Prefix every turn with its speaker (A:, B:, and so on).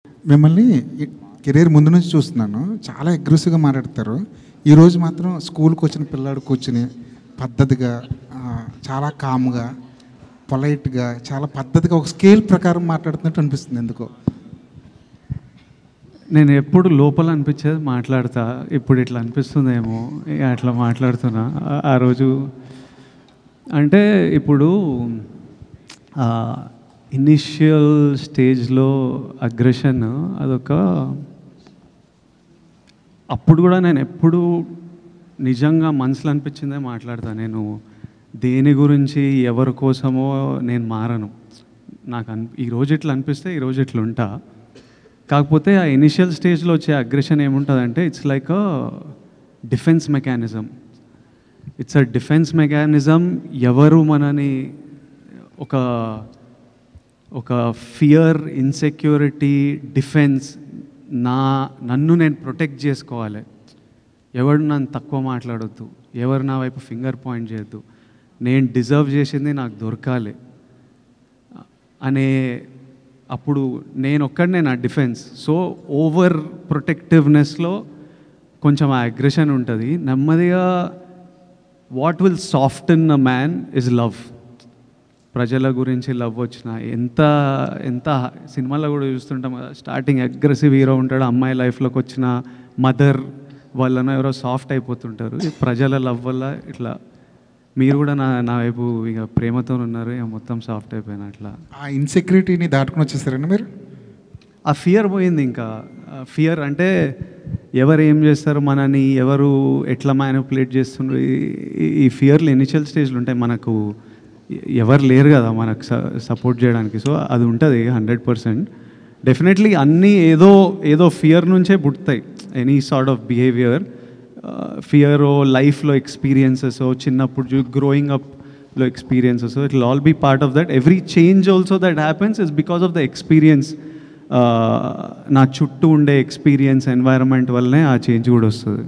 A: మిమ్మల్ని కెరీర్ ముందు నుంచి చూస్తున్నాను. చాలా అగ్రెసివ్‌గా మాట్లాడతారు. ఈరోజు మాత్రం స్కూల్‌కి వచ్చిన పిల్లాడు కూర్చొని పద్ధతిగా చాలా కామ్‌గా, పొలైట్‌గా, చాలా పద్ధతిగా ఒక స్కేల్ ప్రకారం మాట్లాడుతున్నట్టు అనిపిస్తుంది ఎందుకో.
B: నేను ఎప్పుడు లోపల అనిపించేది మాట్లాడతా. ఇప్పుడు ఇట్లా అనిపిస్తుందేమో అట్లా మాట్లాడుతున్నా. ఆ రోజు అంటే ఇప్పుడు ఇనిషియల్ స్టేజ్లో అగ్రెషన్ అదొక అప్పుడు కూడా నేను ఎప్పుడు నిజంగా మనసులో అనిపించిందే మాట్లాడతా. నేను దేని గురించి ఎవరి కోసమో నేను మారను. నాకు ఈరోజు ఇట్లా అనిపిస్తే ఈరోజు ఇట్లా ఉంటా. కాకపోతే ఆ ఇనిషియల్ స్టేజ్లో వచ్చే అగ్రెషన్ ఏముంటుందంటే it's like a defence mechanism. It's a defence mechanism. ఎవరు మనని ఒక ఫియర్, ఇన్సెక్యూరిటీ, డిఫెన్స్ నన్ను నేను ప్రొటెక్ట్ చేసుకోవాలి. ఎవరు నన్ను తక్కువ మాట్లాడొద్దు, ఎవరు నా వైపు ఫింగర్ పాయింట్ చేయొద్దు, నేను డిజర్వ్ చేసింది నాకు దొరకాలి అనే అప్పుడు నేను ఒక్కడనే నా డిఫెన్స్. సో ఓవర్ ప్రొటెక్టివ్నెస్లో కొంచెం ఆ అగ్రెషన్ ఉంటుంది. నెమ్మదిగా what will soften a man is love. ప్రజల గురించి లవ్ వచ్చిన ఎంత సినిమాలో కూడా చూస్తుంటాం కదా, స్టార్టింగ్ అగ్రెసివ్ హీరో ఉంటాడు, అమ్మాయి లైఫ్లోకి వచ్చిన మదర్ వాళ్ళను ఎవరో సాఫ్ట్ అయిపోతుంటారు. ప్రజల లవ్ వల్ల ఇట్లా మీరు కూడా నా వైపు ఇక ప్రేమతో ఉన్నారు, ఇక మొత్తం సాఫ్ట్ అయిపోయినా. అట్లా
A: ఆ ఇన్సెక్యూరిటీని దాటుకుని వచ్చేసారండి మీరు?
B: ఆ ఫియర్ పోయింది. ఇంకా ఫియర్ అంటే ఎవరు ఏం చేస్తారు, మనని ఎవరు ఎట్లా మ్యానిపులేట్ చేస్తుండ్రు, ఈ ఫియర్లు ఇనిషియల్ స్టేజ్లు ఉంటాయి. మనకు ఎవరు లేరు కదా మనకు సపోర్ట్ చేయడానికి. సో అది ఉంటుంది 100%. డెఫినెట్లీ అన్నీ ఏదో ఫియర్ నుంచే పుడతాయి. Any sort of behaviour fear, లైఫ్లో ఎక్స్పీరియన్సెస్, చిన్నప్పుడు గ్రోయింగ్ అప్లో experiences, it will all be part of that. Every change also that happens is because of the experience. నా చుట్టూ ఉండే ఎక్స్పీరియన్స్, ఎన్వైరన్మెంట్ వల్లనే ఆ చేంజ్ కూడా వస్తుంది.